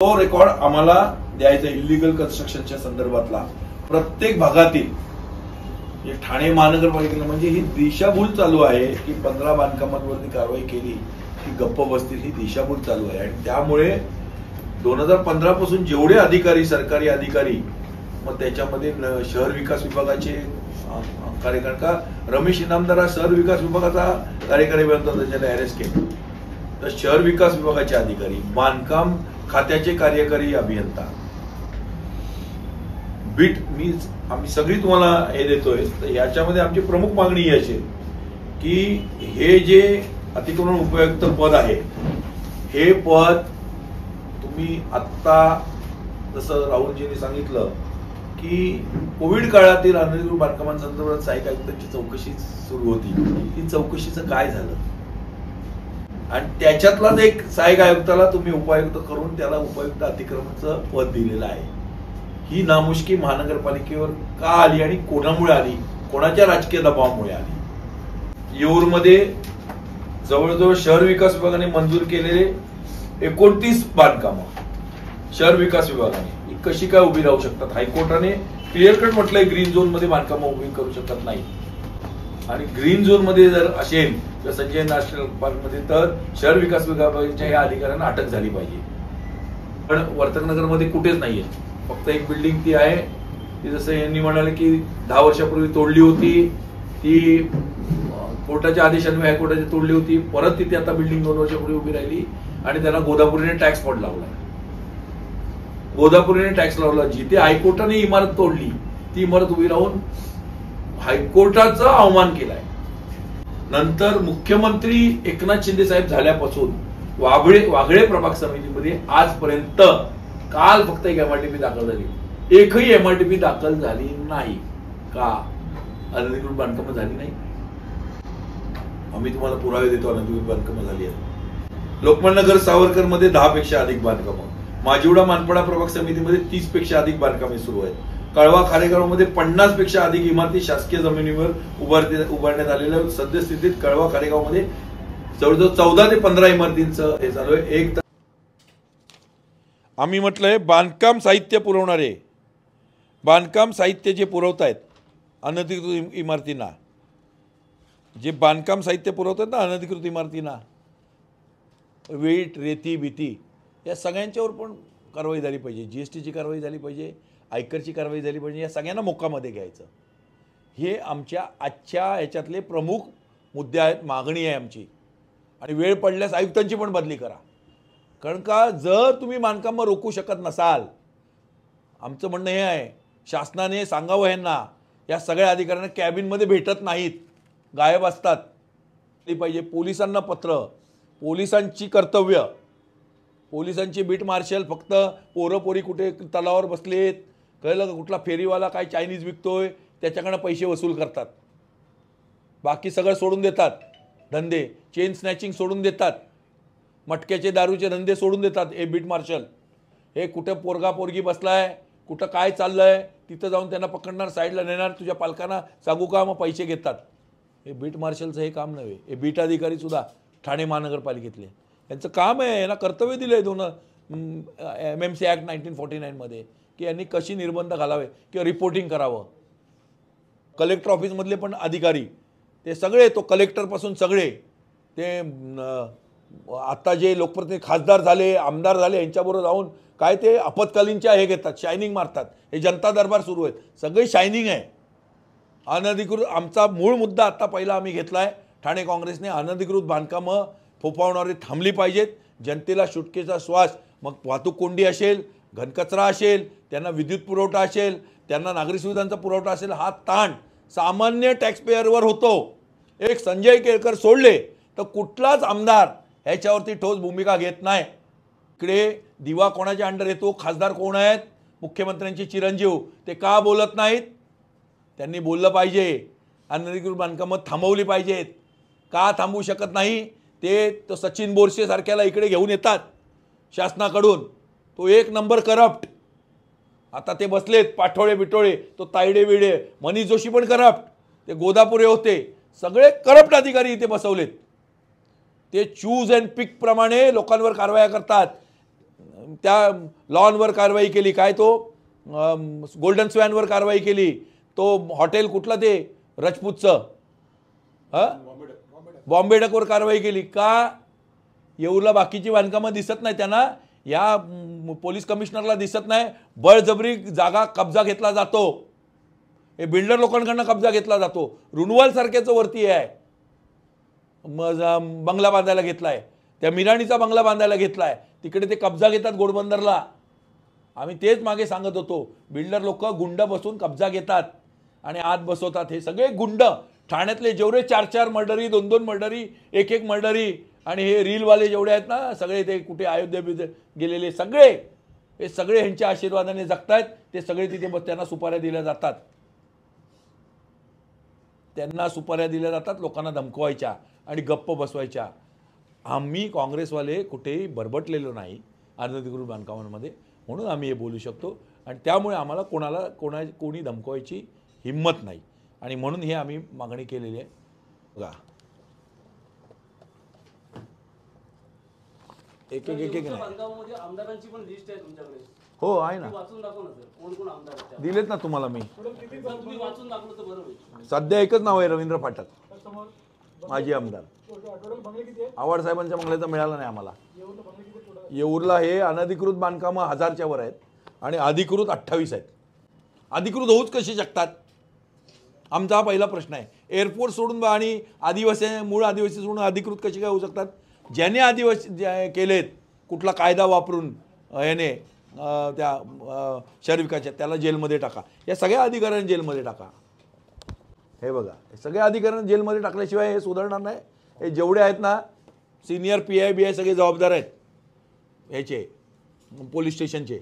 तो रेकॉर्ड आम्हाला द्यायचा इल्लीगल कन्स्ट्रक्शनच्या संदर्भातला प्रत्येक भागातील ठाणे महानगरपालिकेला म्हणजे ही दिशाभूल चालू आहे की 15 बांधकामांवरती कारवाई केली की गप्प बसतील ही दिशाभूल चालू आहे। आणि त्यामुळे 2015 पासून जेवढे अधिकारी सरकारी अधिकारी मग त्याच्यामध्ये शहर विकास विभागाचे कार्यकारी का रमेश इनामदार शहर विकास विभागाचा कार्यकारी अभियंता त्याच्याला अरेस्ट केले, तर शहर विकास विभागाचे अधिकारी बांधकाम खात्याचे कार्यकारी अभियंता बीट आम्ही सगळी तुम्हाला हे देतोय। तर याच्यामध्ये आमची प्रमुख मागणी ही असेल की हे जे अतिक्रमण उपयुक्त पद आहे हे पद तुम्ही आत्ता जसं राहुलजींनी सांगितलं की कोविड काळातील अनधिकृत बांधकामांसंदर्भात सहाय्यक आयुक्तांची चौकशी सुरू होती, ती चौकशीचं काय झालं आणि त्याच्यातलाच एक सहाय्यक आयुक्ताला तुम्ही उपायुक्त करून त्याला उपायुक्त अतिक्रमणाचं पद दिलेलं आहे। ही नामुष्की महानगरपालिकेवर का आली आणि कोणामुळे आली, कोणाच्या राजकीय दबावामुळे आली? येऊरमध्ये जवळजवळ शहर विकास विभागाने मंजूर केलेले 29 बांधकामं शहर विकास विभागाने कशी काय उभी राहू शकतात? हायकोर्टाने क्लिअर कट म्हटलंय ग्रीन झोन मध्ये बांधकामं उभी करू शकत नाही आणि ग्रीन झोन मध्ये जर असेल तर संजय नॅशनल पार्क मध्ये तर शहर विकास विभागाच्या या अधिकाऱ्यांना अटक झाली पाहिजे। पण वर्तकनगरमध्ये कुठेच नाहीये, फक्त एक बिल्डिंग ती आहे ती जसं यांनी म्हणाले की 10 वर्षापूर्वी तोडली होती, ती कोर्टाच्या आदेशाने हायकोर्टाने तोडली होती, परत तिथे आता बिल्डिंग 2 वर्षापूर्वी उभी राहिली आणि त्यांना गोदापुरीने टॅक्स पॉट लावला। गोदापुरीने टॅक्स लावला, जिथे हायकोर्टाने इमारत तोडली ती इमारत उभी राहून हायकोर्टाचा अवमान केलाय। नंतर मुख्यमंत्री एकनाथ शिंदे साहेब झाल्यापासून वाघळे प्रभाग समितीमध्ये आजपर्यंत काल फक्त एक एमआरटीपी दाखल झाली, एकही एमआरटीपी दाखल झाली नाही का? अनधिकृत बांधकामं झाली नाही? आम्ही तुम्हाला पुरावे देतो अनधिकृत बांधकामं झाली आहेत। लोकमान्य नगर सावरकर मध्ये 10 पेक्षा अधिक बांधकामं, माजिवडा मानपाडा प्रभाग समितीमध्ये 30 पेक्षा अधिक बांधकामे सुरू आहेत। कळवा खारेगावमध्ये 50 पेक्षा अधिक इमारती शासकीय जमिनीवर उभारण्यात आलेल्या सद्यस्थितीत कळवा खारेगावमध्ये जवळजवळ 14 ते 15 इमारतींचं हे चालू आहे। आम्ही म्हटलंय बांधकाम साहित्य पुरवणारे बांधकाम साहित्य जे पुरवतायत अनधिकृत इमारतींना, जे बांधकाम साहित्य पुरवतात ना अनधिकृत इमारतींना, वीट रेती भीती या सगळ्यांच्यावर पण कारवाई झाली पाहिजे। जीएसटीची कारवाई झाली पाहिजे, आयकरची कारवाई झाली पाहिजे, या सगळ्यांना मोक्कामध्ये घ्यायचं। हे आमच्या आजच्या याच्यातले प्रमुख मुद्दे आहेत, मागणी आहे आमची। आणि वेळ पडल्यास आयुक्तांची पण बदली करा, कारण का जर तुम्ही बांधकामं रोखू शकत नसाल, आमचं म्हणणं हे आहे शासनाने सांगावं यांना, या सगळ्या अधिकाऱ्यांना कॅबिनमध्ये भेटत नाहीत, गायब असतात पाहिजे। पोलिसांना पत्र, पोलिसांची कर्तव्य, पोलिसांची बीट मार्शल फक्त पोरपोरी कुठे तलावावर बसलेत, कळलं का कुठला फेरीवाला काय चायनीज विकतोय त्याच्याकडनं पैसे वसूल करतात, बाकी सगळं सोडून देतात धंदे, चेन स्नॅचिंग सोडून देतात, मटक्याचे दारूचे धंदे सोडून देतात। हे बीट मार्शल हे कुठे पोरगा पोरगी बसलाय, कुठं काय चाललंय तिथं जाऊन त्यांना पकडणार, साईडला नेणार, तुझ्या पालकांना सांगू का, मग पैसे घेतात। हे बीट मार्शलचं हे काम नव्हे। हे बीट अधिकारी सुद्धा ठाणे महानगरपालिकेतले यांचं काम आहे, यांना कर्तव्य दिलंय 2 MMC ऍक्ट 1949 मध्ये की यांनी कशी निर्बंध घालावे किंवा रिपोर्टिंग करावं। कलेक्टर ऑफिसमधले पण अधिकारी ते सगळे, तो कलेक्टरपासून सगळे ते आता जे लोकप्रतिनिधी खासदार झाले आमदार झाले यांच्याबरोबर जाऊन काय ते आपत्कालीनच्या हे घेतात, शायनिंग मारतात। हे जनता दरबार सुरू आहेत, सगळे शायनिंग आहे अनधिकृत। आमचा मूळ मुद्दा आता पहिला आम्ही घेतलाय, ठाणे काँग्रेसने अनधिकृत बांधकामं फोफावणारी थांबली पाहिजेत। जनतेला सुटकेचा श्वास, मग वाहतूक कोंडी असेल, घनकचरा असेल, त्यांना विद्युत पुरवठा असेल, त्यांना नागरी सुविधांचा पुरवठा असेल, हा ताण सामान्य टॅक्सपेयरवर होतो। एक संजय केळकर सोडले तर कुठलाच आमदार ह्याच्यावरती ठोस भूमिका घेत नाही। इकडे दिवा कोणाच्या अंडर येतो, खासदार कोण आहेत, मुख्यमंत्र्यांचे चिरंजीव, ते का बोलत नाहीत? त्यांनी बोललं पाहिजे, अनधिकृत बांधकामं थांबवली पाहिजेत। का थांबवू शकत नाही? ते तो सचिन बोरसे सारख्याला इकडे घेऊन येतात शासनाकडून, तो 1 नंबर करप्ट। आता ते बसलेत पाठोळे बिटोळे, तो तायडे बिडे, मनीष जोशी पण करप्ट, ते गोदापुरे होते, सगळे करप्ट अधिकारी इथे बसवलेत। ते चूज अँड पिक प्रमाणे लोकांवर कारवाया करतात। त्या लॉनवर कारवाई केली, काय तो गोल्डन स्वॅनवर कारवाई केली, तो हॉटेल कुठला ते राजपूतचं बॉम्बे डकवर कारवाई केली का? येऊरला बाकीची बांधकामं दिसत नाही त्यांना, या पोलीस कमिशनरला दिसत नाही. बळजबरी जागा कब्जा घेतला जातो, हे बिल्डर लोकांकडनं कब्जा घेतला जातो. रुनवाल सारख्याचं वरती आहे बंगला बांधायला घेतलाय, त्या मिराणीचा बंगला बांधायला घेतलाय, तिकडे ते कब्जा घेतात घोडबंदरला. आम्ही तेच मागे सांगत होतो, बिल्डर लोक गुंड बसून कब्जा घेतात आणि आत बसवतात. हे सगळे गुंड ठाण्यातले जेवढे 4-4 मर्डरी, 2-2 मर्डरी, 1-1 मर्डरी, आणि हे रीलवाले जेवढे आहेत ना सगळे, ते कुठे अयोध्या गेलेले सगळे, हे सगळे ह्यांच्या आशीर्वादाने जगतायत. ते सगळे तिथे त्यांना सुपाऱ्या दिल्या जातात, त्यांना सुपाऱ्या दिल्या जातात, लोकांना धमकवायच्या आणि गप्प बसवायच्या. आम्ही काँग्रेसवाले कुठेही बरबटलेलो नाही अनधिकृत बांधकामांमध्ये, म्हणून आम्ही हे बोलू शकतो. आणि त्यामुळे आम्हाला कोणी धमकवायची हिंमत नाही, आणि म्हणून हे आम्ही मागणी केलेली आहे. बघा एक आमदारांची पण लिस्ट आहे तुमच्याकडे? हो आहे ना, वाचून दाखव ना सर, कोण कोण आमदार आहेत? दिलेत ना तुम्हाला मी. तुम्ही वाचून दाखवलं तर बरं होईल. सध्या एकच नाव आहे, रवींद्र फाटक, माजी आमदार. आव्हाड साहेबांच्या बंगल्याचा मिळाला नाही आम्हाला. येऊरला हे अनधिकृत बांधकामं 1000च्या वर आहेत आणि अधिकृत 28 आहेत. अधिकृत होऊच कशी शकतात, आमचा हा पहिला प्रश्न आहे. एअरपोर्ट सोडून आणि आदिवासी, मूळ आदिवासी सोडून अधिकृत कशी काय होऊ शकतात? ज्याने आदिवासी केलेत कुठला कायदा वापरून याने त्या शहरविकासच्या, त्याला जेलमध्ये टाका. या सगळ्या अधिकाऱ्यांना जेलमध्ये टाका. हे बघा, हे सगळ्या अधिकाऱ्यांना जेलमध्ये टाकल्याशिवाय हे सुधारणार नाही. हे जेवढे आहेत ना सिनियर PI BI सगळे जबाबदार आहेत ह्याचे, पोलीस स्टेशनचे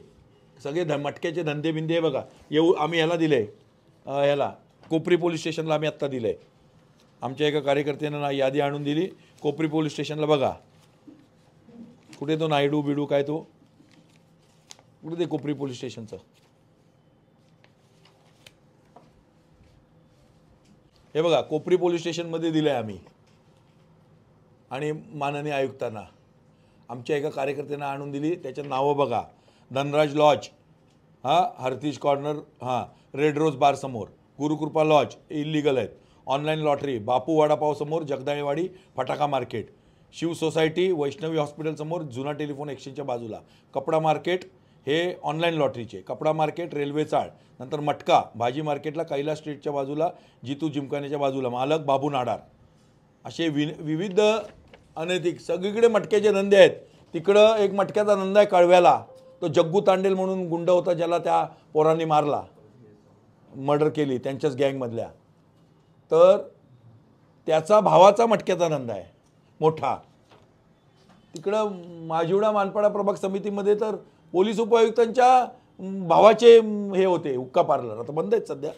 सगळे मटक्याचे धंदे बिंदे. हे बघा, आम्ही ह्याला दिले, ह्याला कोपरी पोलीस स्टेशनला आम्ही आत्ता दिलं आहे. आमच्या एका कार्यकर्त्यानं यादी आणून दिली. कोपरी पोलीस स्टेशनला बघा, कुठे तो नायडू बिडू काय तो, कुठे ते कोपरी पोलीस स्टेशनचं, हे बघा कोपरी पोलीस स्टेशनमध्ये दिलं आहे आम्ही. आणि माननीय आयुक्तांना आमच्या एका कार्यकर्त्यानं आणून दिली. त्याच्यात नावं बघा, धनराज लॉज, हरतीज कॉर्नर, रेड रोज बार समोर, गुरुकृपा लॉज इलिगल आहेत, ऑनलाईन लॉटरी, बापू वडापाव समोर, जगदाळेवाडी, फटाका market, Shiv society, Vaishnavi hospital समोर, जुना टेलिफोन एक्सचेंजच्या बाजूला, कपडा मार्केट हे ऑनलाईन लॉटरीचे, कपडा मार्केट रेल्वे चाळ, नंतर मटका भाजी मार्केटला, कैलास स्ट्रीटच्या बाजूला, जितू जिमखान्याच्या बाजूला, मालक बाबू नाडार. असे विविध अनैतिक सगळीकडे मटक्याचे धंदे आहेत. तिकडं एक मटक्याचा धंदा आहे कळव्याला, तो जग्गू तांडेल म्हणून गुंड होता, ज्याला त्या पोरांनी मारला, मर्डर केली त्यांच्याच गँगमधल्या. तर त्याचा भावाचा मटक्याचा धंदा आहे मोठा. तिकडं माजिवडा मानपाडा प्रभाग समितीमध्ये तर पोलीस उपायुक्तांच्या भावाचे हे होते हुक्का पार्लर, आता बंद आहेत सध्या.